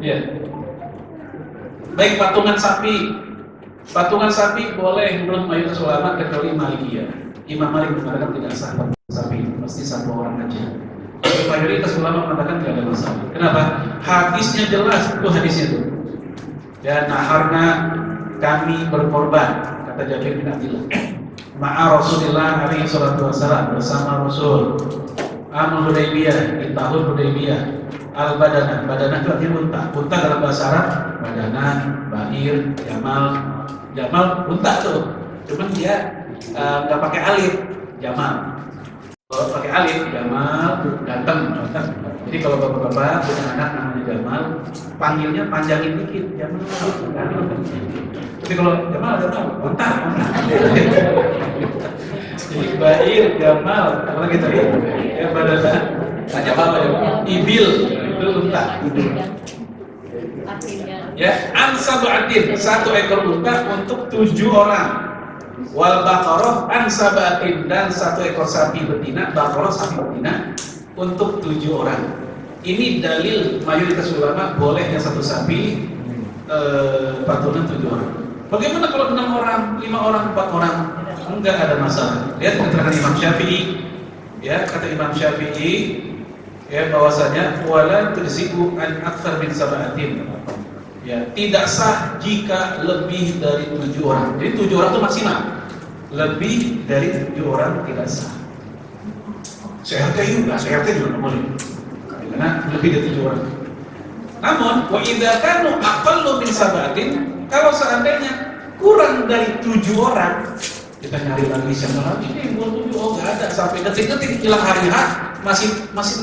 Ya. Baik, patungan sapi. Patungan sapi boleh menurut mayoritas ulama kecuali Malikiyah. Imam Malik mengatakan tidak sah patungan sapi, mesti satu orang aja. Mayoritas ulama mengatakan tidak ada masalah. Kenapa? Hadisnya jelas, itu hadisnya tuh. Ya, naharna kami berkorban, kata Jabir bin Abdullah. Ma'a Rasulillah alaihi salatu wassalam, bersama Rasul. Amul Hudaybiyah, di tahun Hudaybiyah. Al-badanah, badanah itu artinya unta. Unta dalam bahasa Arab, badanah, bahir, jamal. Jamal unta tuh, cuman dia nggak pakai alif, jamal. Kalau pakai alif, jamal, ganteng. Jadi kalau bapak-bapak punya anak namanya Jamal, panggilnya panjangin dikit, Jamal. Tapi kalau Jamal, unta. Jadi bahir, jamal, apa lagi tadi? Ya badanah, jamal ya, ibil. Itu unta. Ya, ansabaatin, satu ekor unta untuk 7 orang. Wal baqarah ansabaatin, dan satu ekor sapi betina, baqarah sapi betina untuk 7 orang. Ini dalil mayoritas ulama bolehnya satu sapi patungan 7 orang. Bagaimana kalau 6 orang, 5 orang, 4 orang? Enggak ada masalah. Lihat keterangan Imam Syafi'i. Ya, kata Imam Syafi'i, ya, bahwasanya wala tujzi'u an aktsar min sab'atin. Ya, tidak sah jika lebih dari 7 orang. Jadi 7 orang itu maksimal. Lebih dari 7 orang tidak sah. CRT juga nggak boleh. Karena lebih dari 7 orang. Namun, wa idza kanu aqallu min sab'atin, kalau seandainya kurang dari 7 orang, kita nyari lagi siapa lagi nih buat 7, oh nggak ada, sampai detik-detik hilang hari H masih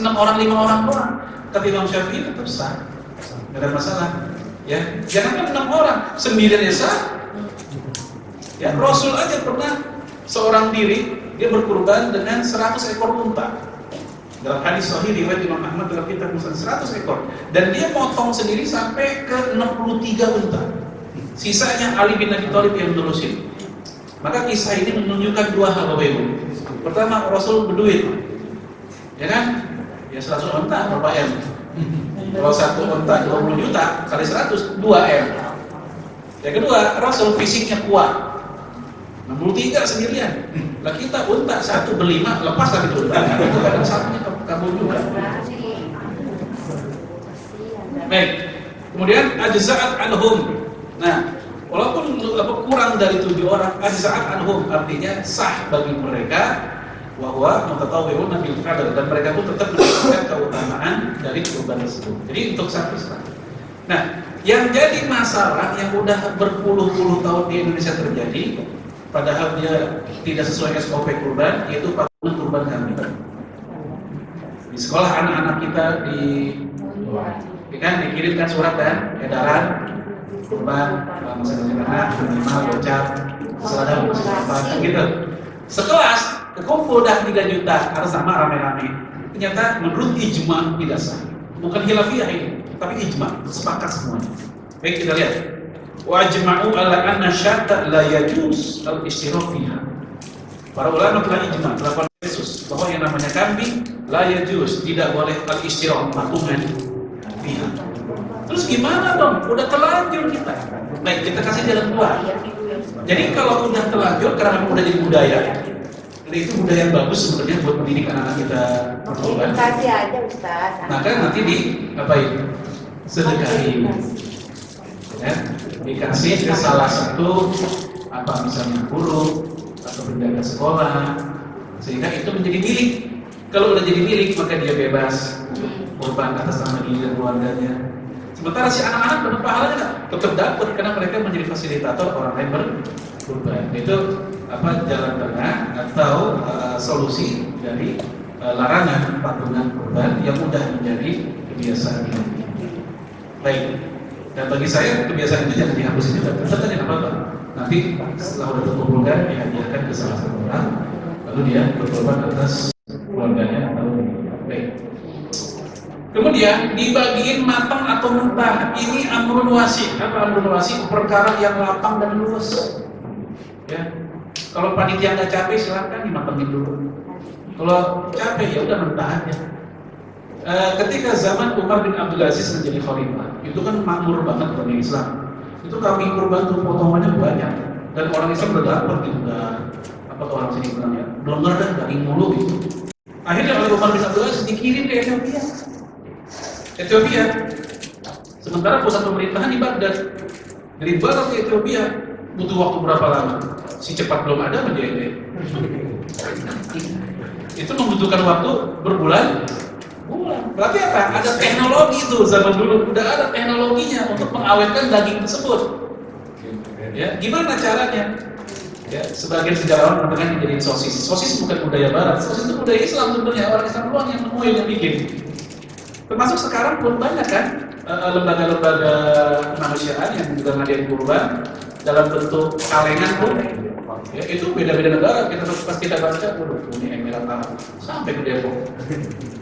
6 orang 5 orang doang. Tapi Imam Syafi'i tetap sah, nggak ada masalah. Ya, jangan 6 orang, 9 ya sah. Ya, Rasul aja pernah seorang diri dia berkurban dengan 100 ekor unta. Dalam hadis sahih riwayat Imam Ahmad dalam kitab Musnad 100 ekor, dan dia potong sendiri sampai ke 63 unta. Sisanya Ali bin Abi Thalib yang menerusin. Maka kisah ini menunjukkan 2 hal, Bapak Ibu. Pertama, Rasul berduit, ya kan? Ya 100 unta berapa M? Kalau 1 unta 20 juta kali 100, 2 M. Yang kedua, Rasul fisiknya kuat, 63 sendirian. Lah kita unta 1 berlima, lepas lagi tuh. Itu kadang satunya kabur juga. Baik. Kemudian ajza'at anhum. Nah, walaupun kurang dari 7 orang, ajza'at anhum artinya sah bagi mereka, bahwa mutatawwi'una bil qadar, dan mereka pun tetap mendapatkan keutamaan dari kurban tersebut. Jadi untuk satu sah. Nah, yang jadi masalah yang udah berpuluh-puluh tahun di Indonesia terjadi, padahal dia tidak sesuai SOP kurban, yaitu patungan kurban kambing. Di sekolah anak-anak kita kan dikirimkan surat dan edaran kurban masa anak minimal gocap seragam kan gitu. Sekelas kekumpul dah 3 juta atas nama rame-rame. Ternyata menurut ijma tidak sah. Bukan khilafiyah ini, tapi ijma, sepakat semuanya. Baik, kita lihat. Wa ajma'u ala anna syarta la yajuz al-ishtirak fiha. Para ulama telah ijma, telah konsensus bahwa yang namanya kambing la yajuz, tidak boleh al-ishtirak, patungan fiha. Terus gimana dong? Udah terlanjur kita. Baik, kita kasih jalan keluar. Jadi kalau udah terlanjur karena udah jadi budaya, dan itu budaya yang bagus sebenarnya buat mendidik anak-anak kita berkorban. Kasih aja Ustaz. Maka nanti ngapain? Sedekahin. Ya, dikasih ke salah satu misalnya guru atau penjaga sekolah, sehingga itu menjadi milik. Kalau udah jadi milik, maka dia bebas korban atas nama diri dan keluarganya. Sementara si anak-anak dapat pahalanya nggak? Tetap dapat, karena mereka menjadi fasilitator orang lain berkorban. Itu jalan tengah atau solusi dari larangan patungan korban yang mudah menjadi kebiasaan ini. Baik. Dan bagi saya kebiasaan itu jangan dihapusin juga. Tetap aja apa-apa. Nanti setelah udah terkumpulkan, dihadiahkan ke salah satu orang, lalu dia berkorban atas keluarganya atau baik. Kemudian dibagiin matang atau mentah. Ini amrun wasi. Apa amrun wasi? Perkara yang lapang dan luas. Ya. Kalau panitia nggak capek, silakan dimatangin dulu. Kalau capek ya udah mentah aja. Ketika zaman Umar bin Abdul Aziz menjadi khalifah, itu kan makmur banget dunia Islam. Itu kambing kurban tuh potongannya banyak, dan orang Islam udah lapar gitu, apa tuh orang sini bilang ya, belum ada daging mulu gitu. Akhirnya oleh Umar bin Abdul Aziz dikirim ke Ethiopia. Sementara pusat pemerintahan di Baghdad. Dari Baghdad ke Ethiopia butuh waktu berapa lama? Si cepat belum ada menjadi. Itu membutuhkan waktu berbulan. Berarti apa? Ada teknologi itu zaman dulu, udah ada teknologinya untuk mengawetkan daging tersebut. Ya, gimana caranya? Ya, sebagian sejarawan mengatakan menjadi sosis. Sosis bukan budaya Barat, sosis itu budaya Islam sebenarnya. Orang Islam doang yang nemuin, yang bikin. Termasuk sekarang pun banyak kan lembaga-lembaga kemanusiaan yang juga ngadain kurban dalam bentuk kalengan pun. Ya, itu beda-beda negara. Kita pas kita baca, ini Emirat Arab sampai ke Depok.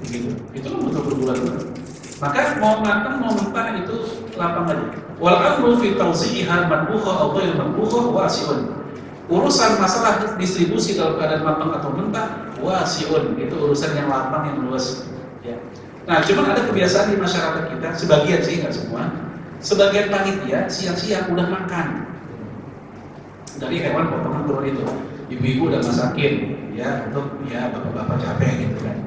Gitu. Itu butuh berbulan-bulan. Maka mau matang mau mentah itu lapang aja. Wal amru fi tawsi'iha madbukha atau ghairu madbukha wasi'un. Urusan masalah distribusi dalam keadaan matang atau mentah wasi'un, itu urusan yang lapang, yang luas. Ya. Nah, cuman ada kebiasaan di masyarakat kita, sebagian sih, nggak semua. Sebagian panitia siang-siang udah makan dari hewan potongan kurban itu. Ibu-ibu udah masakin, ya untuk ya bapak-bapak capek gitu kan.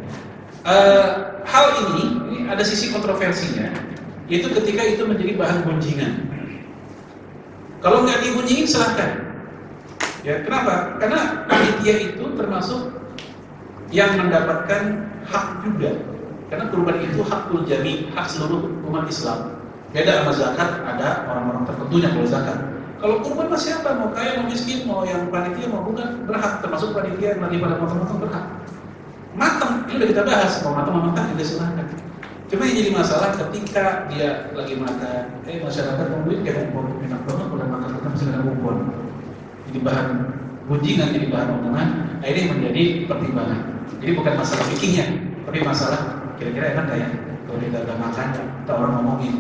Hal ini ada sisi kontroversinya, yaitu ketika itu menjadi bahan gunjingan. Kalau nggak digunjingin silahkan. Ya, kenapa? Karena panitia itu termasuk yang mendapatkan hak juga. Karena kurban itu hakul jami, hak seluruh umat Islam. Beda sama zakat, ada orang-orang tertentunya kalau zakat. Kalau kurban mah siapa? Mau kaya, mau miskin, mau yang panitia, mau bukan, berhak. Termasuk panitia yang lagi pada potong-potong berhak. Matang, ini udah kita bahas, mau matang mau mentah juga silahkan. Cuma yang jadi masalah ketika dia lagi makan, masyarakat mau duit kayak mau minat banget, udah makan kita masih ada kupon. Jadi bahan gunjingan, jadi bahan omongan, ini menjadi pertimbangan. Jadi bukan masalah fikihnya, tapi masalah kira-kira enak gak ya kalau kita udah makan, kita orang ngomongin.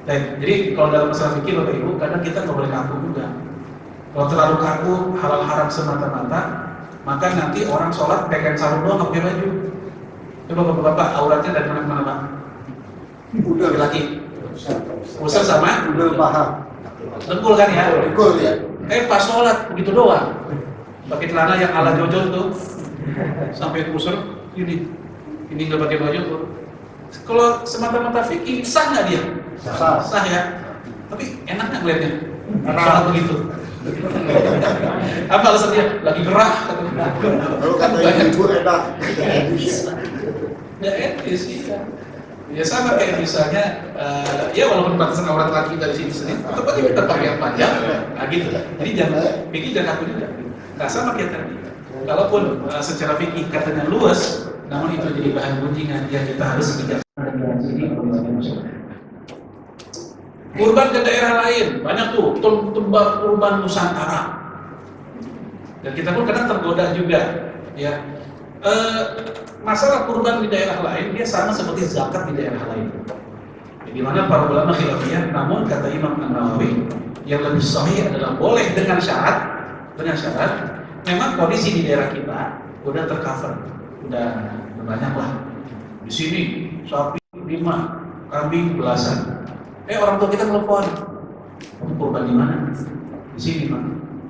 Jadi kalau dalam masalah fikih Bapak Ibu, kadang kita nggak boleh kaku juga. Kalau terlalu kaku, halal haram semata-mata, maka nanti orang sholat pegang sarung doang nggak pakai baju. Coba bapak-bapak auratnya dari mana-mana Pak? Udah laki. Usah sama? Udah paham. Dengkul kan ya? Dengkul ya. Pas sholat begitu doang. Pakai celana yang ala jojol tuh, sampai kusur ini nggak pakai baju tuh. Kalau semata-mata fikih sah nggak dia? Sah ya. Tapi enak nggak ngeliatnya? Sholat begitu. Apa alasannya? Lagi gerah. Kalau kata ibu enak. Nggak etis ya. Ya sama kayak misalnya, ya walaupun batasan aurat laki dari sini, tetap aja kita pakai yang panjang, nah gitu. Jadi jangan fikih jangan aku juga. Nah sama kayak tadi. Kalaupun secara fikih katanya luas, namun itu jadi bahan gunjingan yang kita harus kejar. Kurban ke daerah lain banyak tuh, tembak kurban Nusantara. Dan kita pun kadang tergoda juga, ya. Masalah kurban di daerah lain dia sama seperti zakat di daerah lain. Di mana para ulama khilafiyah, namun kata Imam An-Nawawi yang lebih sahih adalah boleh dengan syarat memang kondisi di daerah kita udah tercover, udah banyak lah. Di sini sapi 5, kambing belasan. Orang tua kita telepon, kamu kurban di mana? Di sini Pak,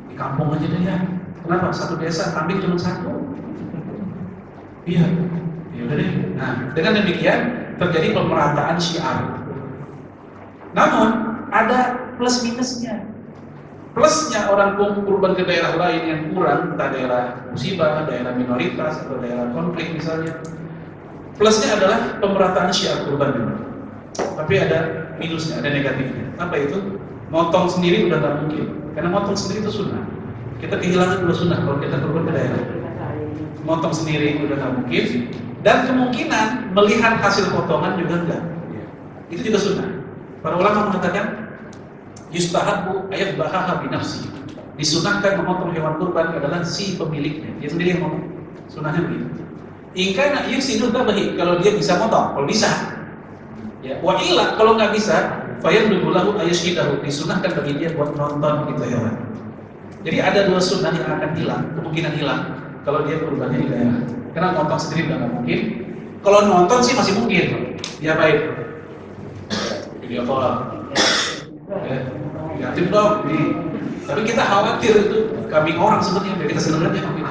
di kampung aja deh ya. Kenapa? Satu desa kambing cuma 1. Iya, ya udah deh. Nah, dengan demikian terjadi pemerataan syiar. Namun ada plus minusnya. Plusnya orang kurban ke daerah lain yang kurang, entah daerah musibah, daerah minoritas atau daerah konflik misalnya. Plusnya adalah pemerataan syiar kurban juga. Tapi ada minusnya, ada negatifnya. Apa itu? Motong sendiri udah nggak mungkin. Karena motong sendiri itu sunnah. Kita kehilangan dua sunnah kalau kita kurban ke daerah. Motong sendiri udah nggak mungkin, dan kemungkinan melihat hasil potongan juga enggak. Itu juga sunnah. Para ulama mengatakan yustahabbu ayat bahaha binafsi. Disunahkan memotong hewan kurban adalah si pemiliknya, dia sendiri yang ngomong. Sunnahnya begitu. Ingkana yusinul tabahi, kalau dia bisa motong, kalau bisa. Ya, wa illa kalau nggak bisa, fayadlu lahu ayashidahu, disunahkan bagi dia buat nonton gitu hewan. Jadi ada dua sunnah yang akan hilang, kemungkinan hilang kalau dia kurbannya di daerah. Karena motong sendiri udah nggak mungkin, Kalau nonton sih masih mungkin, ya baik. Video call, ya, tim dong. Tapi kita khawatir itu kambing orang sebenarnya, biar kita seneng aja kambing.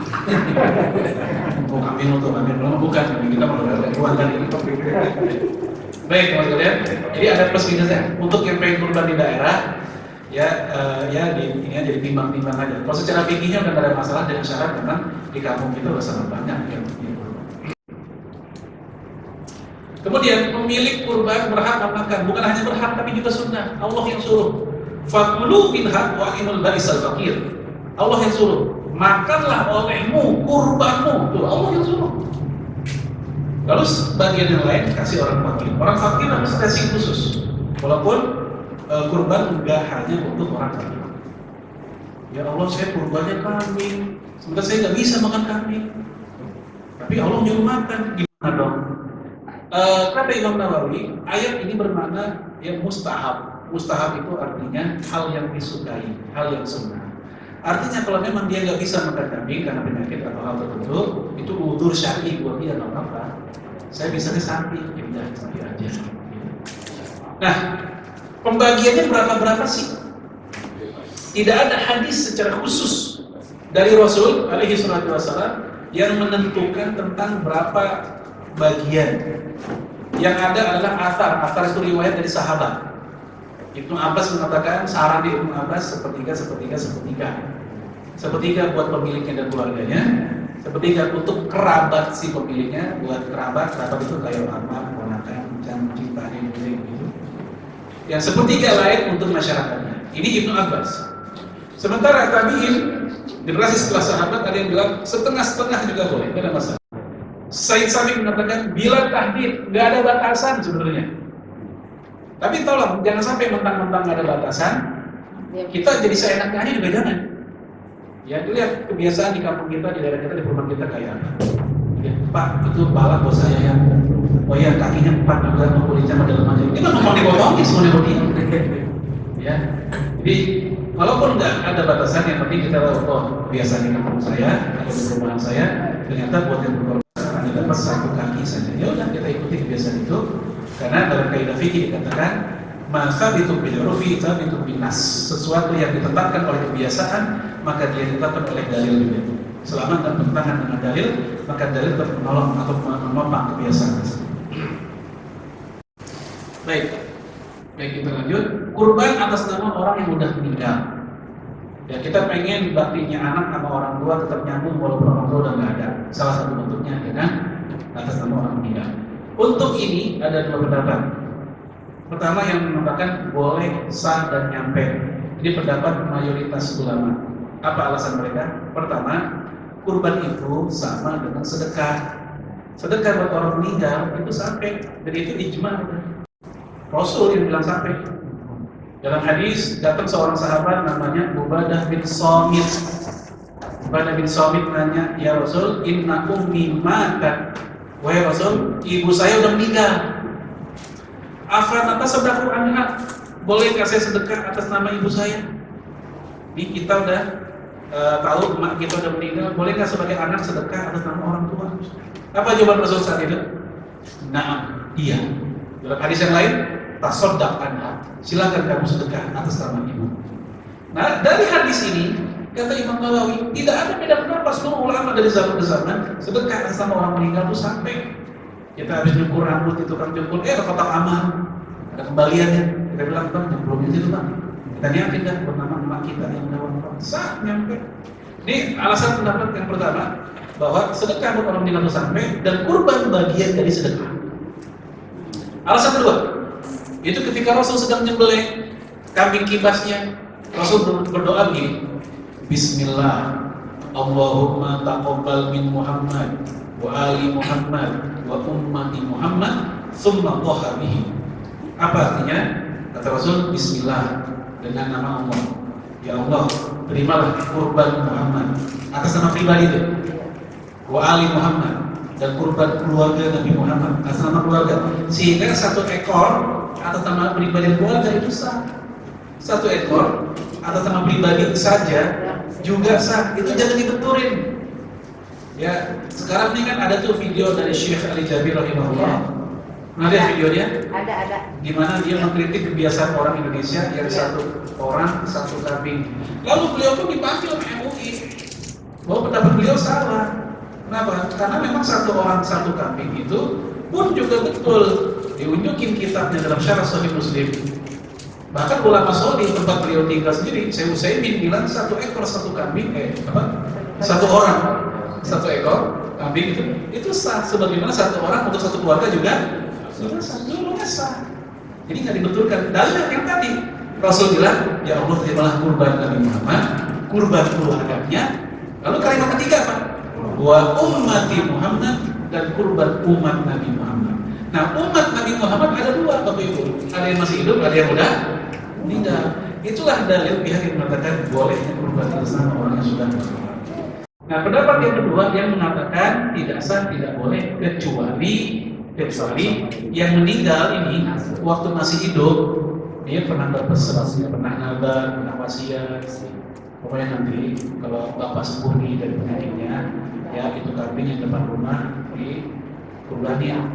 Oh kambing untuk kambing, bukan kambing kita mau dari luar dari itu. Baik teman sekalian, jadi ada plus minusnya. Untuk yang pengen kurban di daerah, ini aja ditimbang-timbang aja. Kalau secara fikihnya udah nggak ada masalah dan syarat memang di kampung kita udah sangat banyak ya. Kemudian pemilik kurban berhak makan, bukan hanya berhak tapi juga sunnah. Allah yang suruh. Fakulu minha wa inul ba'isal fakir. Allah yang suruh. Makanlah olehmu kurbanmu. Tuh Allah yang suruh. Lalu sebagian yang lain kasih orang fakir. Orang fakir harus kasih khusus. Walaupun kurban enggak hanya untuk orang fakir. Ya Allah, saya kurbannya kambing. Sebenarnya saya nggak bisa makan kambing. Tapi Allah nyuruh makan. Gimana dong? Kata Imam Nawawi, ayat ini bermakna yang mustahab. Mustahab itu artinya hal yang disukai, hal yang sunnah. Artinya kalau memang dia nggak bisa makan kambing karena penyakit atau hal tertentu, itu udzur syar'i buat dia, nggak apa-apa. Saya bisanya sapi, ya udah sapi aja. Nah, pembagiannya berapa sih? Tidak ada hadis secara khusus dari Rasul alaihi salatu wasallam yang menentukan tentang berapa bagian. Yang ada adalah asar itu riwayat dari sahabat. Ibnu Abbas mengatakan saran di Ibnu Abbas sepertiga buat pemiliknya dan keluarganya, sepertiga untuk kerabat si pemiliknya, buat kerabat itu kayak mama, ponakan, dan cintanya gitu. Yang sepertiga lain untuk masyarakatnya. Ini Ibnu Abbas. Sementara tabi'in generasi setelah sahabat ada yang bilang setengah-setengah juga boleh, tidak ada masalah. Said Sabiq mengatakan bila tahdid nggak ada batasan sebenarnya. Tapi tolong jangan sampai mentang-mentang nggak ada batasan, kita jadi seenaknya aja juga jangan. Ya lihat kebiasaan di kampung kita, di daerah kita, di perumahan kita kayak apa. Ya, Pak itu balak bos saya yang, oh ya kakinya 4 juga, mau kulitnya sama dalam aja. Itu mau dipotongin semua dia. Ya, jadi walaupun nggak ada batasan, yang penting kita tahu oh biasa di kampung saya atau di perumahan saya ternyata buat yang berkorban hanya dapat 1 kaki saja. Ya udah kita ikuti kebiasaan itu. Karena dalam kaidah fikih dikatakan masa itu bilurufi itu binas, sesuatu yang ditetapkan oleh kebiasaan maka dia ditetapkan oleh dalil juga. Selama tidak bertentangan dengan dalil, maka dalil tetap menolong atau menopang kebiasaan. Baik kita lanjut. Kurban atas nama orang yang sudah meninggal. Ya kita pengen baktinya anak sama orang tua tetap nyambung walaupun orang tua udah nggak ada. Salah satu bentuknya ya kan atas nama orang meninggal. Untuk ini ada 2 pendapat. Pertama yang mengatakan boleh sah dan nyampe. Ini pendapat mayoritas ulama. Apa alasan mereka? Pertama, kurban itu sama dengan sedekah. Sedekah buat orang meninggal itu sampai, dan itu ijma. Rasul yang bilang sampai. Dalam hadis datang seorang sahabat namanya Ubadah bin Samit. Ubadah bin Samit nanya, ya Rasul, inna ummi matat. Wahai Rasul, ibu saya udah meninggal. Afan atas sedekah anha, boleh kasih sedekah atas nama ibu saya? Ini kita udah tahu emak kita udah meninggal, boleh nggak sebagai anak sedekah atas nama orang tua? Apa jawaban Rasul saat itu? Nah, iya. Dalam hadis yang lain, tasoddaq anha, silakan kamu sedekah atas nama ibu. Nah, dari hadis ini kata Imam Nawawi, tidak ada beda pendapat seluruh ulama dari zaman ke zaman. Sedekah atas nama orang meninggal itu sampai kita habis nyukur rambut itu kan cukur, ada kotak amal, ada kembaliannya. Kita bilang bang, belum itu bang. Kita niatin dah bernama emak kita yang udah wafat. Sah nyampe. Ini alasan pendapat yang pertama bahwa sedekah buat orang meninggal itu sampai dan kurban bagian dari sedekah. Alasan kedua, itu ketika Rasul sedang nyembelih kambing kibasnya, Rasul berdoa begini. Bismillah, Allahumma taqabbal min Muhammad wa ali Muhammad wa ummati Muhammad thumma dhaha bihi. Apa artinya? Kata Rasul, Bismillah, dengan nama Allah. Ya Allah, terimalah kurban Muhammad atas nama pribadi itu. Wa ali Muhammad, dan kurban keluarga Nabi Muhammad atas nama keluarga. Sehingga 1 ekor atas nama pribadi keluarga itu sah. 1 ekor atas nama pribadi saja juga sah. Itu jangan dibenturin. Ya, sekarang ini kan ada tuh video dari Syekh Ali Jabir rahimahullah. Pernah lihat videonya? Ada. Gimana dia mengkritik kebiasaan orang Indonesia yang satu orang satu kambing. Lalu beliau pun dipanggil oleh MUI bahwa pendapat beliau salah. Kenapa? Karena memang satu orang satu kambing itu pun juga betul diunjukin kitabnya dalam Syarah Sahih Muslim. Bahkan ulama Saudi tempat beliau tinggal sendiri, Syekh Utsaimin bilang satu ekor satu kambing, satu orang satu ekor kambing itu sah. Sebagaimana satu orang untuk satu keluarga juga sah. Jadi nggak dibetulkan. Dalil yang tadi Rasul bilang, ya Allah terimalah kurban Nabi Muhammad, kurban keluarganya. Lalu kalimat ketiga apa? Wa ummati Muhammad, dan kurban umat Nabi Muhammad. Nah, umat Nabi Muhammad ada dua, Bapak Ibu. Ada yang masih hidup, ada yang udah meninggal. Itulah dalil pihak yang mengatakan bolehnya kurban bersama orang yang sudah meninggal. Nah, pendapat yang kedua yang mengatakan tidak sah, tidak boleh kecuali yang meninggal ini waktu masih hidup dia pernah berpesan, pernah nazar, pernah wasiat. Pokoknya nanti kalau bapak sembuh nih dari penyakitnya, ya itu kambing yang depan rumah di kurbannya.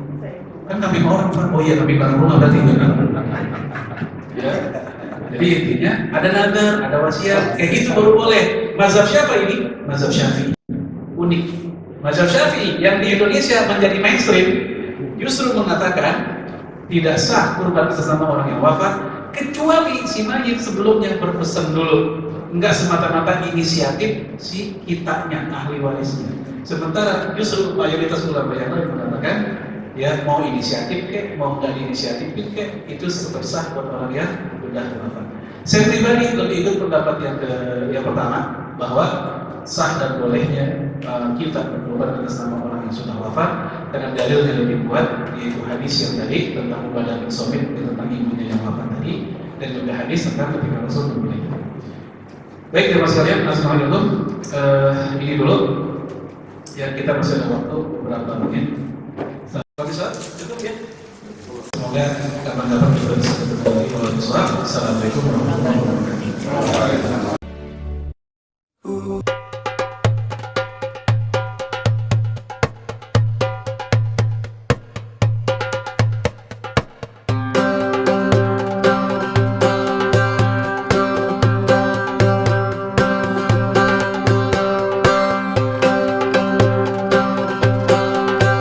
Kan kambing orang Pak. Oh iya, kambing depan rumah berarti ya. Jadi intinya ada nazar, ada wasiat, kayak gitu baru boleh. Mazhab siapa ini? Mazhab Syafi'i. Unik. Mazhab Syafi'i yang di Indonesia menjadi mainstream justru mengatakan tidak sah kurban sesama orang yang wafat kecuali si mayit sebelumnya berpesan dulu. Enggak semata-mata inisiatif si kitanya, ahli warisnya. Sementara justru mayoritas ulama yang lain mengatakan ya mau inisiatif kek, mau nggak inisiatif kek, itu tetap sah buat orang yang sudah wafat. Saya pribadi lebih ikut pendapat yang pertama bahwa sah dan bolehnya kita berkorban atas nama orang yang sudah wafat dengan dalil yang lebih kuat, yaitu hadis yang tadi tentang Ubadah bin Somit, tentang ibunya yang wafat tadi, dan juga hadis tentang ketika Rasul memilih. Baik teman sekalian, assalamualaikum. Ini dulu ya, kita masih ada waktu beberapa menit. Bisa cukup ya. Semoga kapan-kapan kita bisa ketemu lagi. Assalamualaikum warahmatullahi wabarakatuh.